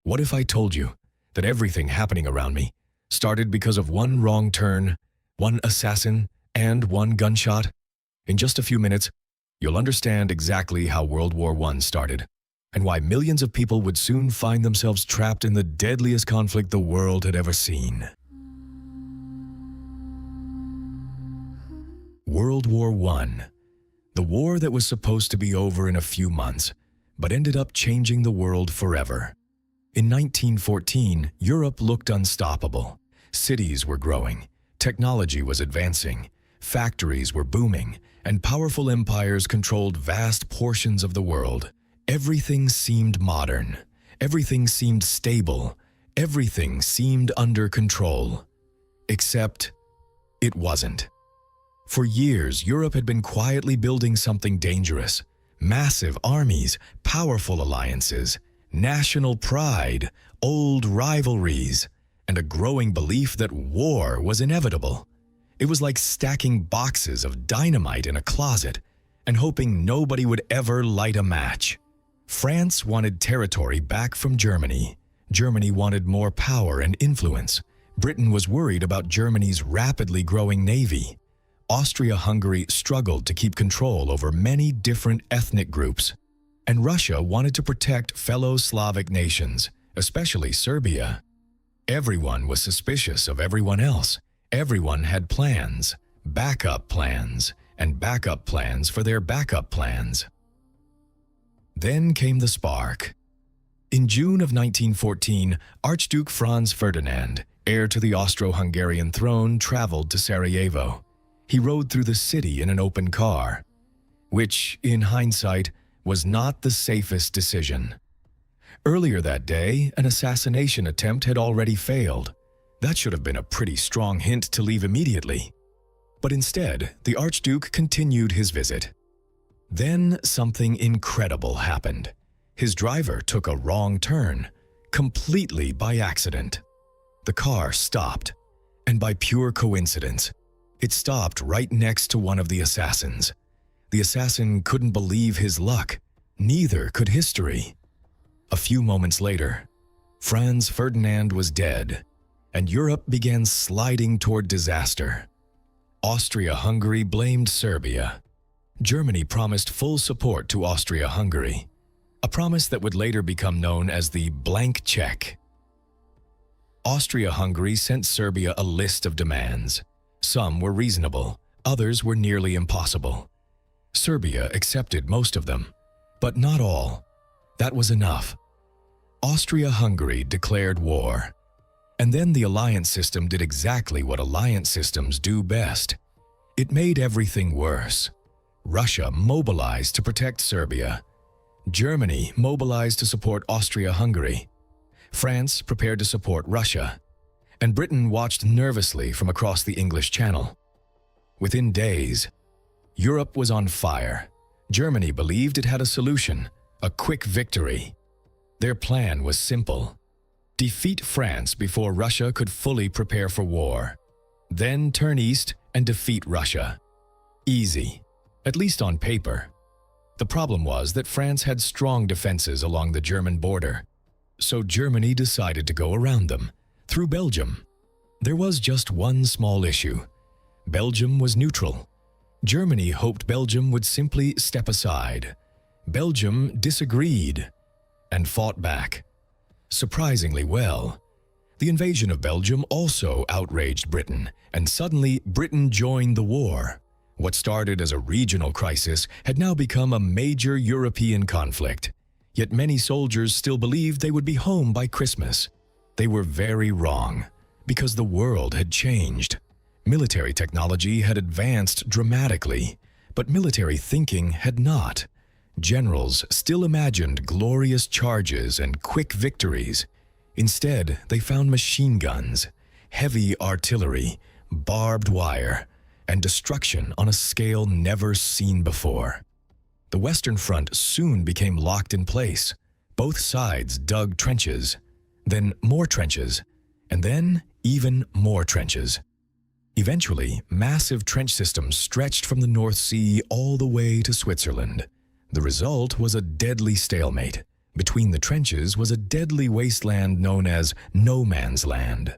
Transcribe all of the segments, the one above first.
What if I told you that everything happening around me started because of one wrong turn, one assassin, and one gunshot? In just a few minutes, you'll understand exactly how World War I started, and why millions of people would soon find themselves trapped in the deadliest conflict the world had ever seen. World War I, the war that was supposed to be over in a few months, but ended up changing the world forever. In 1914, Europe looked unstoppable. Cities were growing, technology was advancing, factories were booming, and powerful empires controlled vast portions of the world. Everything seemed modern, everything seemed stable, everything seemed under control. Except it wasn't. For years, Europe had been quietly building something dangerous. Massive armies, powerful alliances, national pride, old rivalries, and a growing belief that war was inevitable. It was like stacking boxes of dynamite in a closet and hoping nobody would ever light a match. France wanted territory back from Germany. Germany wanted more power and influence. Britain was worried about Germany's rapidly growing navy. Austria-Hungary struggled to keep control over many different ethnic groups. And Russia wanted to protect fellow Slavic nations, especially Serbia. Everyone was suspicious of everyone else. Everyone had plans, and backup plans for their backup plans. Then came the spark. In June of 1914, Archduke Franz Ferdinand, heir to the Austro-Hungarian throne, traveled to Sarajevo. He rode through the city in an open car, which, in hindsight, was not the safest decision. Earlier that day, an assassination attempt had already failed. That should have been a pretty strong hint to leave immediately. But instead, the Archduke continued his visit. Then something incredible happened. His driver took a wrong turn, completely by accident. The car stopped, and by pure coincidence, it stopped right next to one of the assassins. The assassin couldn't believe his luck. Neither could history. A few moments later, Franz Ferdinand was dead, and Europe began sliding toward disaster. Austria-Hungary blamed Serbia. Germany promised full support to Austria-Hungary, a promise that would later become known as the blank check. Austria-Hungary sent Serbia a list of demands. Some were reasonable, others were nearly impossible. Serbia accepted most of them, but not all. That was enough. Austria-Hungary declared war. And then the alliance system did exactly what alliance systems do best. It made everything worse. Russia mobilized to protect Serbia. Germany mobilized to support Austria-Hungary. France prepared to support Russia. And Britain watched nervously from across the English Channel. Within days, Europe was on fire. Germany believed it had a solution, a quick victory. Their plan was simple: defeat France before Russia could fully prepare for war. Then turn east and defeat Russia. Easy, at least on paper. The problem was that France had strong defenses along the German border. So Germany decided to go around them, through Belgium. There was just one small issue. Belgium was neutral. Germany hoped Belgium would simply step aside. Belgium disagreed and fought back. Surprisingly well. The invasion of Belgium also outraged Britain, and suddenly Britain joined the war. What started as a regional crisis had now become a major European conflict. Yet many soldiers still believed they would be home by Christmas. They were very wrong, because the world had changed. Military technology had advanced dramatically, but military thinking had not. Generals still imagined glorious charges and quick victories. Instead, they found machine guns, heavy artillery, barbed wire, and destruction on a scale never seen before. The Western Front soon became locked in place. Both sides dug trenches, then more trenches, and then even more trenches. Eventually, massive trench systems stretched from the North Sea all the way to Switzerland. The result was a deadly stalemate. Between the trenches was a deadly wasteland known as No Man's Land.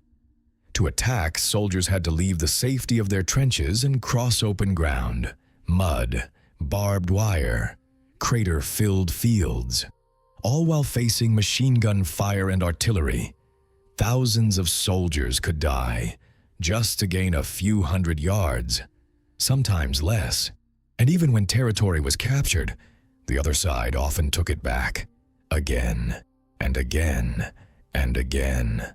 To attack, soldiers had to leave the safety of their trenches and cross open ground, mud, barbed wire, crater-filled fields, all while facing machine gun fire and artillery. Thousands of soldiers could die just to gain a few hundred yards, sometimes less. And even when territory was captured, the other side often took it back, again and again and again.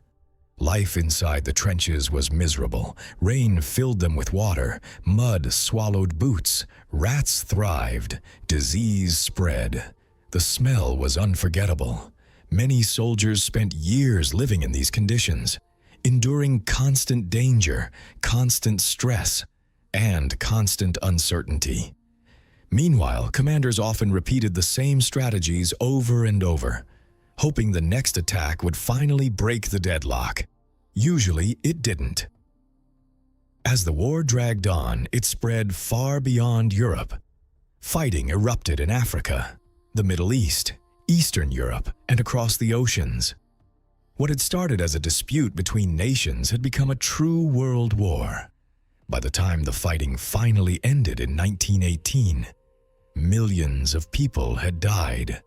Life inside the trenches was miserable. Rain filled them with water, mud swallowed boots, rats thrived, disease spread. The smell was unforgettable. Many soldiers spent years living in these conditions, enduring constant danger, constant stress, and constant uncertainty. Meanwhile, commanders often repeated the same strategies over and over, hoping the next attack would finally break the deadlock. Usually, it didn't. As the war dragged on, it spread far beyond Europe. Fighting erupted in Africa, the Middle East, Eastern Europe, and across the oceans. What had started as a dispute between nations had become a true world war. By the time the fighting finally ended in 1918, millions of people had died.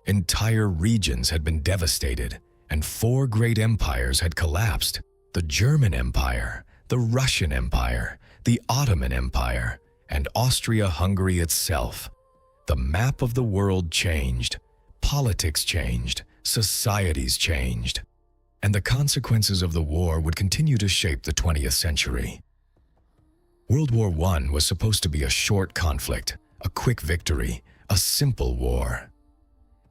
Entire regions had been devastated, and 4 great empires had collapsed: the German Empire, the Russian Empire, the Ottoman Empire, and Austria-Hungary itself. The map of the world changed, politics changed, societies changed, and the consequences of the war would continue to shape the 20th century. World War I was supposed to be a short conflict, a quick victory, a simple war.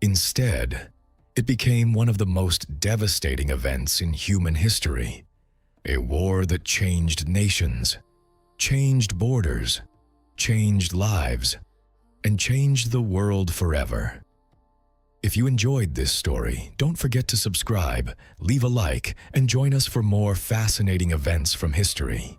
Instead, it became one of the most devastating events in human history. A war that changed nations, changed borders, changed lives, and changed the world forever. If you enjoyed this story, don't forget to subscribe, leave a like, and join us for more fascinating events from history.